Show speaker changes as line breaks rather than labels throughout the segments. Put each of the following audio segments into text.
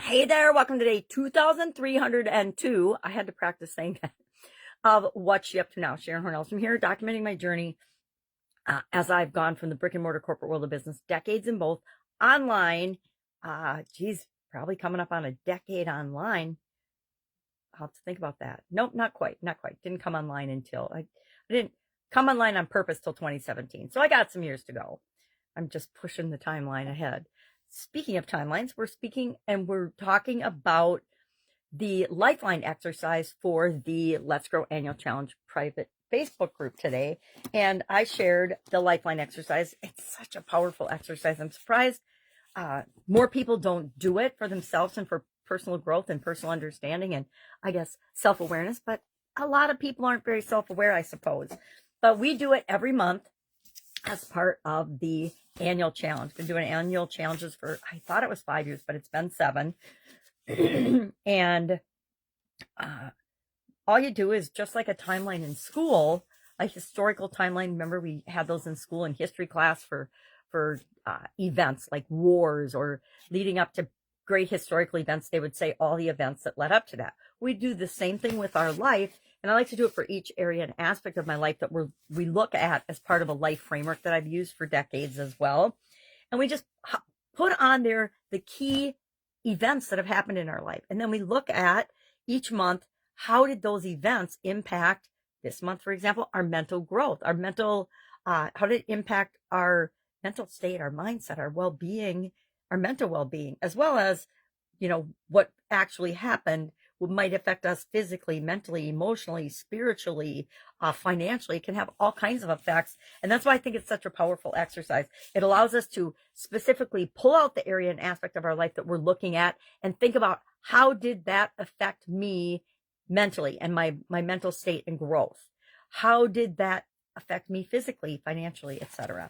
Hey there, welcome to day 2302. I had to practice saying that, of What's She Up To Now. Sharon Horne-Ellstrom here, documenting my journey as I've gone from the brick and mortar corporate world of business, decades in both, online. Probably coming up on a decade online. I'll have to think about that. Nope, not quite. Didn't come online until I didn't come online on purpose till 2017. So I got some years to go. I'm just pushing the timeline ahead. Speaking of timelines, we're talking about the Lifeline exercise for the Let's Grow Annual Challenge private Facebook group today. And I shared the Lifeline exercise. It's such a powerful exercise. I'm surprised more people don't do it for themselves and for personal growth and personal understanding and, I guess, self-awareness. But a lot of people aren't very self-aware, I suppose. But we do it every month as part of the annual challenge. Been doing annual challenges for, I thought it was 5 years, but it's been 7. And all you do is just like a timeline in school, a historical timeline. Remember, we had those in school in history class for events like wars or leading up to great historical events. They would say all the events that led up to that. We do the same thing with our life. And I like to do it for each area and aspect of my life that we look at as part of a life framework that I've used for decades as well. And we just put on there the key events that have happened in our life. And then we look at each month, how did those events impact this month, for example, our mental growth, how did it impact our mental state, our mindset, our well-being, our mental well-being, as well as, what actually happened might affect us physically, mentally, emotionally, spiritually, financially. It can have all kinds of effects. And that's why I think it's such a powerful exercise. It allows us to specifically pull out the area and aspect of our life that we're looking at and think about, how did that affect me mentally and my mental state and growth? How did that affect me physically, financially, etc.?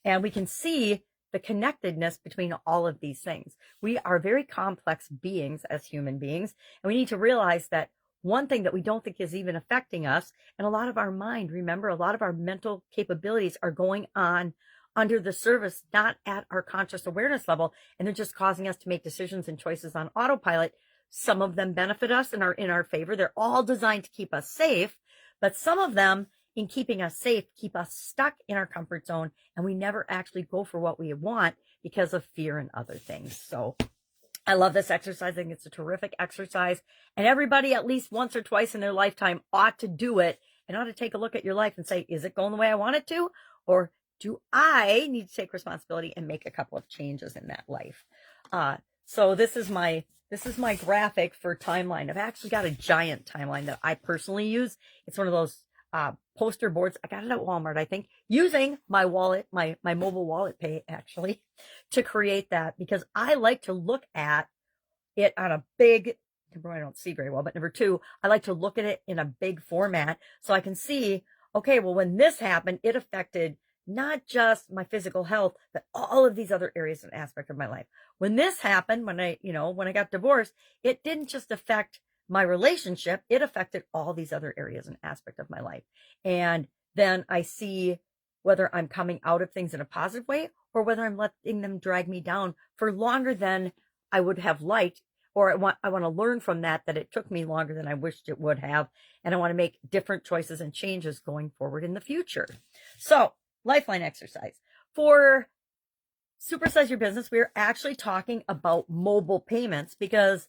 And we can see the connectedness between all of these things. We are very complex beings as human beings, and we need to realize that one thing that we don't think is even affecting us, and a lot of our mind, remember, a lot of our mental capabilities are going on under the surface, not at our conscious awareness level, and they're just causing us to make decisions and choices on autopilot. Some of them benefit us and are in our favor. They're all designed to keep us safe, but some of them, in keeping us safe, keep us stuck in our comfort zone, and we never actually go for what we want because of fear and other things. So I love this exercise. I think it's a terrific exercise, and everybody at least once or twice in their lifetime ought to do it and ought to take a look at your life and say, is it going the way I want it to? Or do I need to take responsibility and make a couple of changes in that life? So this is my graphic for timeline. I've actually got a giant timeline that I personally use. It's one of those poster boards. I got it at Walmart, I think, using my wallet, my mobile wallet pay, actually, to create that, because I like to look at it on a big, number one, I don't see very well, but number two, I like to look at it in a big format so I can see, okay, well, when this happened, it affected not just my physical health, but all of these other areas and aspects of my life. When this happened, when I got divorced, it didn't just affect my relationship, it affected all these other areas and aspects of my life. And then I see whether I'm coming out of things in a positive way or whether I'm letting them drag me down for longer than I would have liked, or I want to learn from that it took me longer than I wished it would have, and I want to make different choices and changes going forward in the future. So, Lifeline exercise. For Supersize Your Business, we're actually talking about mobile payments, because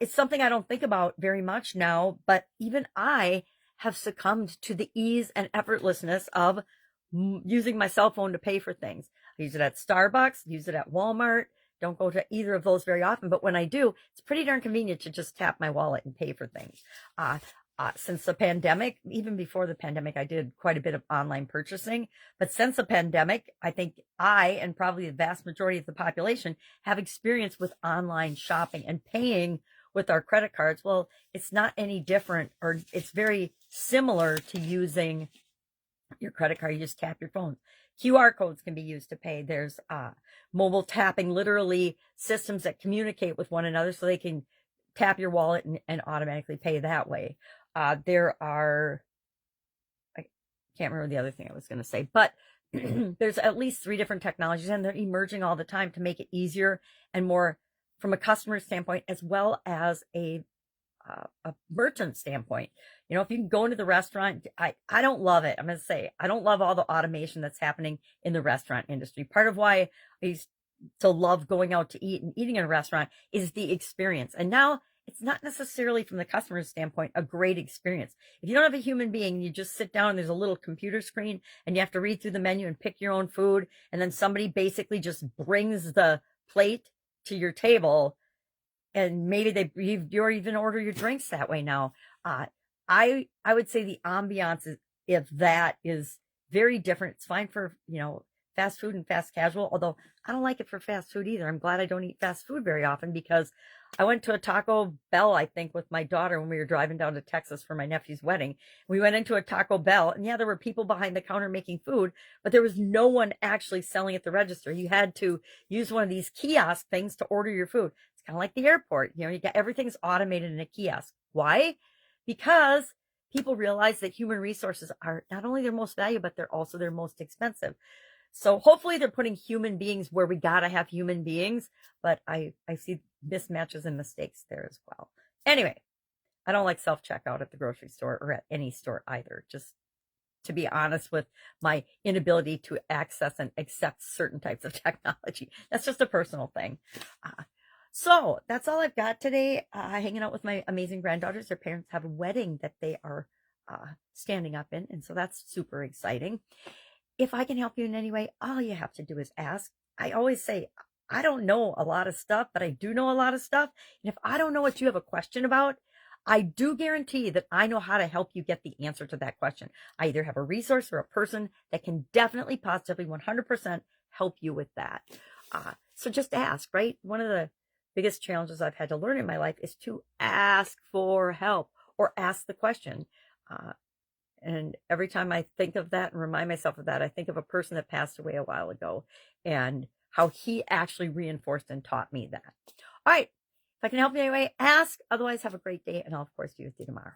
it's something I don't think about very much now, but even I have succumbed to the ease and effortlessness of using my cell phone to pay for things. I use it at Starbucks, use it at Walmart. Don't go to either of those very often, but when I do, it's pretty darn convenient to just tap my wallet and pay for things. Since the pandemic, even before the pandemic, I did quite a bit of online purchasing. But since the pandemic, I think I, and probably the vast majority of the population, have experience with online shopping and paying with our credit cards. Well, it's not any different, or it's very similar to using your credit card. You just tap your phone. QR codes can be used to pay. There's mobile tapping, literally systems that communicate with one another so they can tap your wallet and automatically pay that way. There are, I can't remember the other thing I was going to say, but there's at least 3 different technologies, and they're emerging all the time to make it easier and more from a customer standpoint as well as a merchant standpoint. You know, if you can go into the restaurant, I don't love it. I'm going to say, I don't love all the automation that's happening in the restaurant industry. Part of why I used to love going out to eat and eating in a restaurant is the experience. And now it's not necessarily from the customer's standpoint a great experience. If you don't have a human being, you just sit down and there's a little computer screen and you have to read through the menu and pick your own food. And then somebody basically just brings the plate to your table, and maybe you even order your drinks that way now. I would say the ambiance is, if that is very different. It's fine for, you know, fast food and fast casual, although I don't like it for fast food either. I'm glad I don't eat fast food very often, because I went to a Taco Bell, I think, with my daughter when we were driving down to Texas for my nephew's wedding. We went into a Taco Bell, and yeah, there were people behind the counter making food, but there was no one actually selling at the register. You had to use one of these kiosk things to order your food. It's kind of like the airport. You know, you got everything's automated in a kiosk. Why? Because people realize that human resources are not only their most valuable, but they're also their most expensive. So hopefully they're putting human beings where we got to have human beings, but I see mismatches and mistakes there as well. Anyway, I don't like self-checkout at the grocery store or at any store either, just to be honest with my inability to access and accept certain types of technology. That's just a personal thing. So that's all I've got today. Hanging out with my amazing granddaughters. Their parents have a wedding that they are standing up in, and so that's super exciting. If I can help you in any way, all you have to do is ask. I always say, I don't know a lot of stuff, but I do know a lot of stuff. And if I don't know what you have a question about, I do guarantee that I know how to help you get the answer to that question. I either have a resource or a person that can definitely, positively, 100% help you with that. So just ask, right? One of the biggest challenges I've had to learn in my life is to ask for help or ask the question. And every time I think of that and remind myself of that, I think of a person that passed away a while ago and how he actually reinforced and taught me that. All right. If I can help you anyway, ask. Otherwise, have a great day. And I'll, of course, be with you tomorrow.